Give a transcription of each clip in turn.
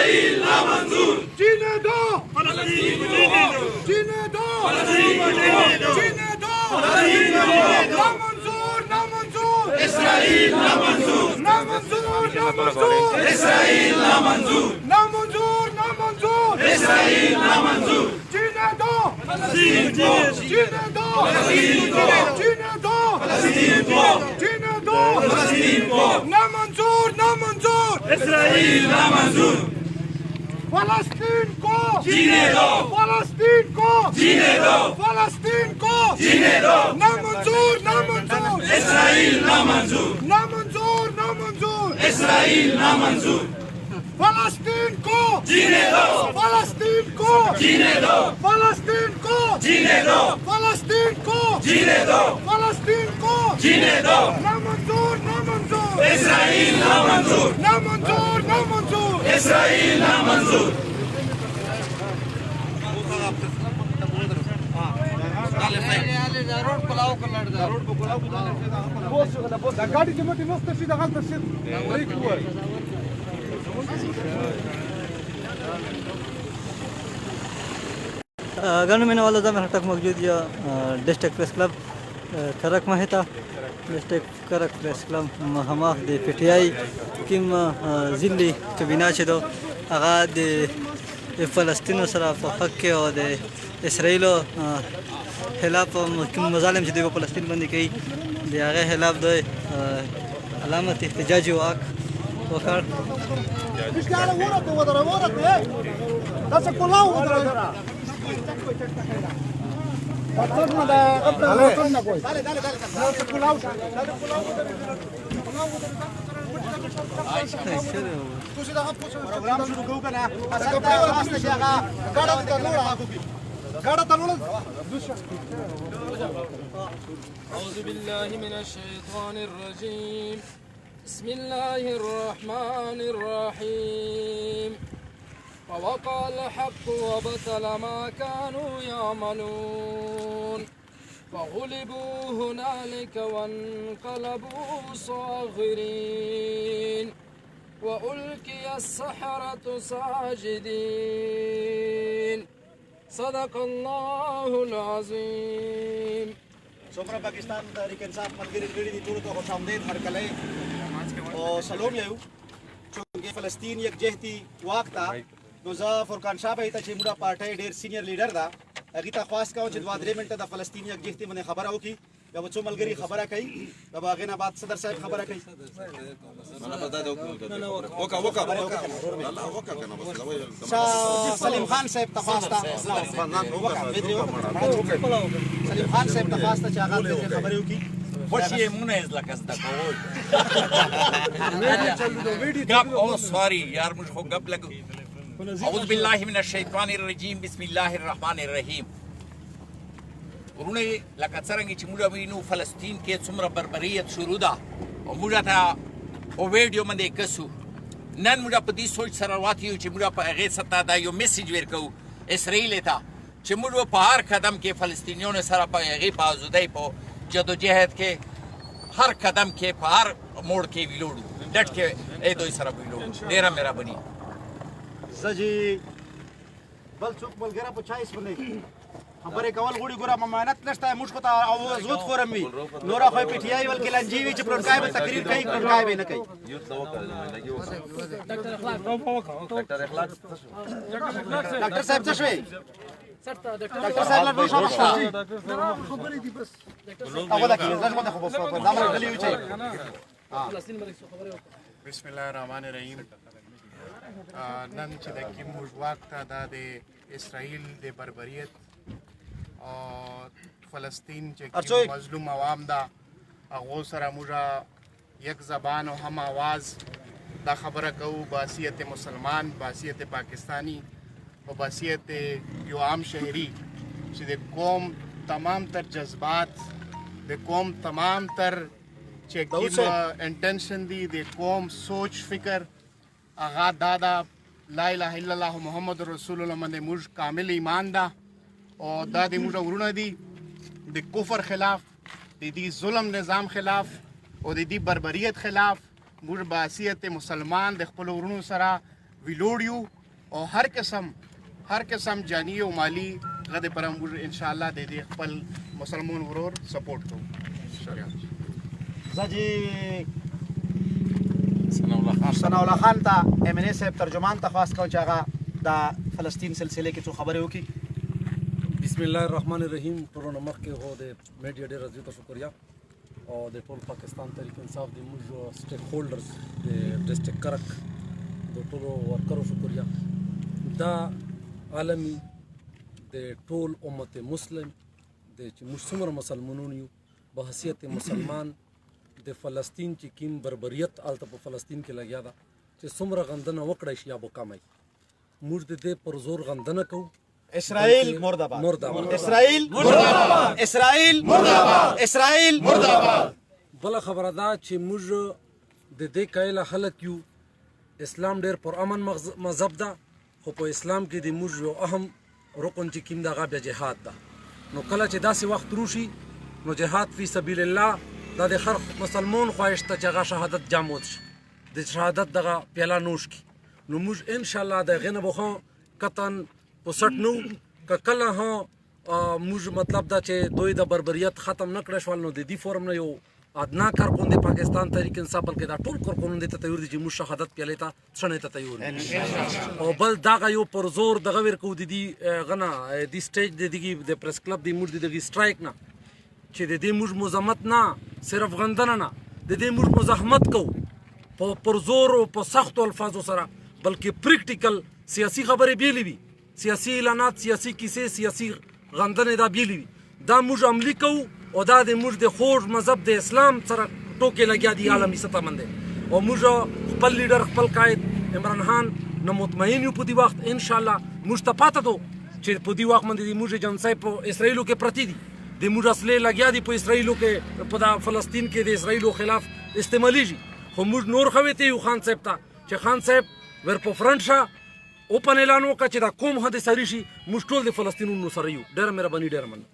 اسرائیل نامنظور जीने दो फलस्तीन को जीने दो फलस्तीन को जीने दो फलस्तीन को नामंजूर नामंजूर اسرائیل نامنظور नामंजूर नामंजूर اسرائیل نامنظور नामंजूर नामंजूर اسرائیل نامنظور जीने दो فلسطین کو जीने दो فلسطین کو जीने दो فلسطین کو जीने दो فلسطین کو नामंजूर नामंजूर اسرائیل نامنظور फलस्तीन को जीने दो फलस्तीन को जीने दो फलस्तीन को जीने दो नामंजूर नामंजूर اسرائیل نامنظور नामंजूर नामंजूर اسرائیل نامنظور फलस्तीन को जीने दो फलस्तीन को जीने दो फलस्तीन को जीने दो फलस्तीन को जीने दो फलस्तीन को जीने दो नामंजूर नामंजूर اسرائیل نامنظور नामंजूर नामंजूर اسرائیل نامنظور गाड़ी के मोटी मस्त सीधा हाल तक ब्रेक हुआ गन में वाला जब हटक मौजूद या डिस्ट्रिक्ट प्रेस क्लब करक महता डिस्ट्रिक्ट करक प्रेस क्लब हमा दे पीटीआई किम जिली कबिना छदो आगा दे فلسطین سره په حق کې او د اسرائیل خلاف کوم مظالم چې دوی په فلسطین باندې کوي د هغه خلاف د علامت احتجاجي واک وکړ أعوذ بالله من الشيطان الرجيم بسم الله الرحمن الرحيم ووقع الحق وبطل ما كانوا يعملون فغلبوا هنالك وانقلبوا صاغرين وألقي السحرة ساجدين صدق الله العظيم څومره پاکستان تحریک انصاف ملګري کړي دي ټولو ته خوش آمدید هرکلی او سلام یو چونکې فلسطین یک جهتي واک ته نو زه فرقان شاه بهی ته چې موږ پارټۍ ډېر سینیر لیډر ده هغې ته خواست کوم چې 2-3 منټه د فلسطین یک جهتي باندې خبره وکړي بیا به څو ملګري خبره کوي بیا به هغې نه بعد صدر صاحب خبره کوي سلیم خان صاحب ته خواست ده سلیم خان صاحب ته خواست ده چې هغه دلته خبرې وکړي خوش یې مونه از لکه زده کول گپ او سوری یار موږ خو گپ لګو اعوذ بالله من الشیطان الرجیم بسم الله الرحمن الرحیم ورونه لکه څرنګه چې موږ وینو فلسطین کې څومره بربریت شروع ده او موږ ته او ویډیو باندې کسو نن موږ په دې سوچ سره راوتیو چې موږ په هغې سطح دا یو میسیج ورکوو اسرائیل ته چې موږ په هر قدم کې فلسطینیانو سره په هغې په ازادۍ په جدوجهد کې هر قدم کې په هر موړ کې ویلوړو ډټ کې دوی سره ویلوړو ډېره مهرباني زه چې بل څوک ملګری په چایس باندې خبرې کول غواړي ګوره ممانعت نشته موږ خو ته زود خورم وي نوره خو یې پي ټي آی بلکې لنجې وي چې پلونکای به تقریر کوي پلونکای به نه کوي ډاکټر صاحب څه شوی ډاکټر صاحب لا نور شامل شته خبرې دي بس هغه دا کې زړه مده خو په دامن غلي وي چې بسم الله الرحمن الرحیم نن چې د کوم واک ته دا د اسرائیل د بربریت او فلسطین چې کوم مظلوم عوام ده هغو سره موږ یک زبان او هم آواز دا خبره کوو بحیثیت مسلمان بحیثیت پاکستانی و بحیثیت یو عام شهری چې د قوم تمام تر جذبات د قوم تمام تر چې کوم انټنشن دي د قوم سوچ فکر هغه دا لا اله الا الله محمد رسول الله باندې موږ کامل ایمان ده او دا د موږ ورونه دي د کفر خلاف د دې ظلم نظام خلاف او د دې بربریت خلاف موږ بحیثیت مسلمان د خپل ورونو سره ویلوړ یو او هر قسم جانی او مالی غد پر موږ ان شاء الله د دې خپل مسلمان ورور سپورټ کوو شکریہ زجی ثناء الله خان ته ام ان اے صاحب ترجمان ته خاص کوم چې هغه د فلسطین سلسله کې څه خبرې وکړي. بسم الله الرحمن الرحیم. ټولو مخ کې هو د میډیا ډېر زیاته شکریا او د ټول پاکستان تحریک انصاف د موږ سټیک هولډرز د ډسټریکټ کرک د ټولو ورکرو شکریا. دا عالمي د ټول امت مسلم د چې موږ څومره مسلمانون یو په حیثیت مسلمان د فلسطین چې کوم بربریت هلته په فلسطین کې لګیا ده چې څومره غندنه وکړی شي یا به کمی موږ د دې پر زور غندنه کوو. اسرائیل مرداباد اسرائیل مرداباد اسرائیل مرداباد اسرائیل مرداباد. بله خبره ده چې موږ د دې قایله خلک یو اسلام ډېر پرامن مذهب ده خو په اسلام کې د موږ یو اهم رکن چې کوم ده هغه بیا جهاد ده. نو کله چې داسې وخت روشي نو جهاد فی سبیل الله دا د هر مسلمان خواهش ته چې هغه شهادت جام وڅښي د شهادت دغه پیاله نوش کړي. نو موږ انشاءالله د هغې نه به خو قطعا په سټ نو که کله ها موږ مطلب دا چې دوی د بربریت ختم نه کړی شول نو د دې فورم نه یو ادنا کارکون د پاکستان تحریک انصاف بلکې دا ټول کارکونان دې ته تیار دي چې موږ شهادت پیالې ته څڼې ته تیار او بل دغه یو پر زور دغه ورکو د دې غنا د سټیج د دغه د پریس کلب د موږ د دغه سټرایک نه چې د دې موږ مزاحمت نه صرف غندنه نه د دې موږ مزاحمت کوو پر زور او په سختو الفاظو سره بلکې پریکټیکل سیاسي خبرې بیلې وي سیاسي اعلانات سیاسي کیسې سیاسي غندنې دا بیلې وي دا موږ عملي کوو او دا د موږ د خوږ مذهب د اسلام سره ټوکې لګیا دي عالمي سطح باندې او موږ خپل لیډر خپل قائد عمران خان نه مطمئن یو په دې وخت انشاءالله موږ ته پاته دو چې په دې وخت باندې موږ جنسای په اسرائیلو کې پرتی دي د موږ اصلي لګیا دي په اسرائیلو کې په فلسطین کې د اسرائیلو خلاف استعمالیږي خو موږ نور خویته یو خان صاحب ته چې خان صاحب ور په فرنٹ شه اوپن اعلان وکړه چې دا کوم حد سری شي موږ ټول د فلسطینونو سره یو. ډېره مهرباني ډېره مننه.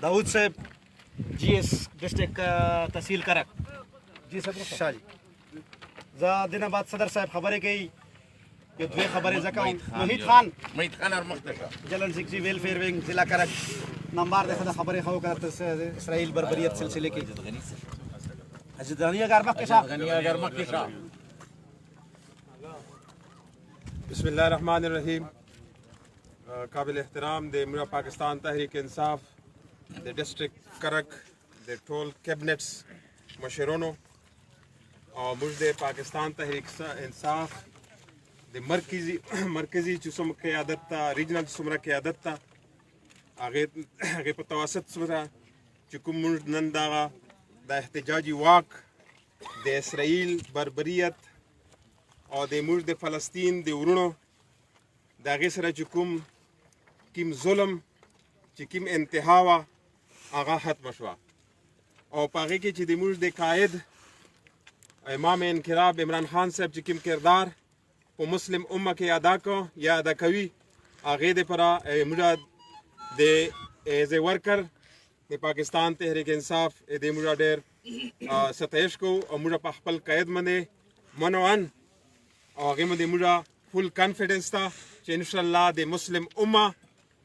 داود صاحب جی ایس ډسټریکټ تحصیل کرک. جی صاحب شاه جی زه دنه بعد صدر صاحب خبرې کوي یو دوی خبرې زکه محیط خان اور مختشا جلن سیکسی ویلفیر ونگ ضلع کرک نمبر دغه خبرې خو کړه اسرائیل بربریت سلسله کې حجدانی اگر مخکشه بسم الله الرحمن الرحیم. قابل احترام د موږ پاکستان تحریک انصاف د ډسټریکټ کرک د ټول کیبنټس مشرونو او موږ د پاکستان تحریک انصاف د مرکزی چې څومره قیادت ته ریجنل څومره قیادت ته هغه په توسط سره چې کوم موږ نن د احتجاجي واک د اسرائیل بربریت او د موږ د فلسطین د ورونو د هغې سره چې کوم ظلم چې کوم انتها وه هغه ختمه شوه او په هغې کې چې د موږ د قائد امام انقلاب عمران خان صاحب چې کوم کردار په مسلم امه کې ادا کو یا ادا کوي هغې دپاره موږ د ایز ا ورکر د پاکستان تحریک انصاف د موږ ډېر ستایش کوو او موږ په خپل قائد باندې منوان او هغې باندې موږ فل کانفیډنس ته چې انشاءالله د مسلم امه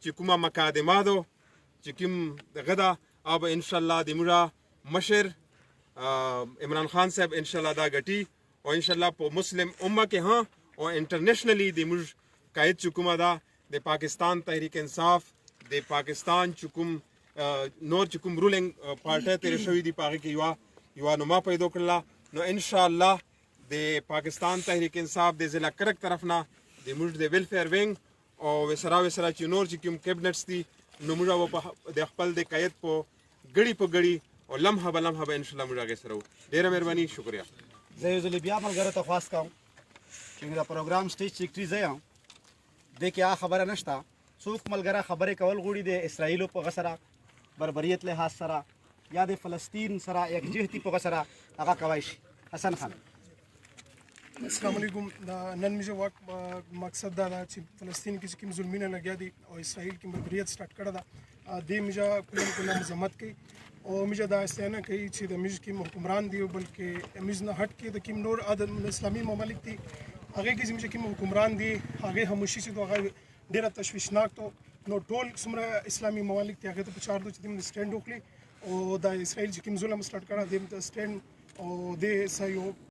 چې کومه مقادماتو چې کوم دغه ده هغه به انشاءالله د موږ مشر عمران خان صاحب انشاءالله دا ګټي او انشاءالله په مسلم امه کې ها او انټرنیشنلی د موږ قائد چې کومه ده د پاکستان تحریک انصاف د پاکستان چې کوم نور چې کوم رولینګ پارټۍ تېرې شوي دي په هغې کې یوه نما پیدا کړله نو انشاءالله د پاکستان تحریک انصاف د ضلع کرک طرف نه د موږ د ویلفیر ونګ او وسره چې نور چې کوم کیبنټس دي نو موږ به د خپل د قید په ګړي په ګړي او لمحه به لمحه به انشاءالله موږ هغې سره وو. ډېره مهرباني شکریه. زه یو ځلې بیا ملګرو ته خواست کوم چې د پروګرام سټیج سیکرټري زه یم دې کې هغه خبره نشته څوک ملګره خبرې کول غواړي د اسرائیلو په هغه سره بربریت لحاظ سره یا د فلسطین سره یکجهتي په هغه سره هغه کولی شي. حسن خان. السلام علیکم. دا نن مې واک مقصد دا ده چې فلسطین کې چې کوم ظلمونه لګیا دي او اسرائیل کې بربریت سټارټ کړی ده دې مې کله مذمت کوي او مې دا استعانه کوي چې د مې کوم حکمران دي بلکې مې نه هټ کې د کوم نور اسلامي ممالک دي هغه کې زموږ کوم حکمران دي هغه خاموشي چې هغه ډیره تشویشناک تو نو ټول څومره اسلامي ممالک ته هغه ته پچار دو چې د سټینډ وکړي او د اسرائیل چې کوم ظلم سٹارټ کړه د سټینډ او د سایو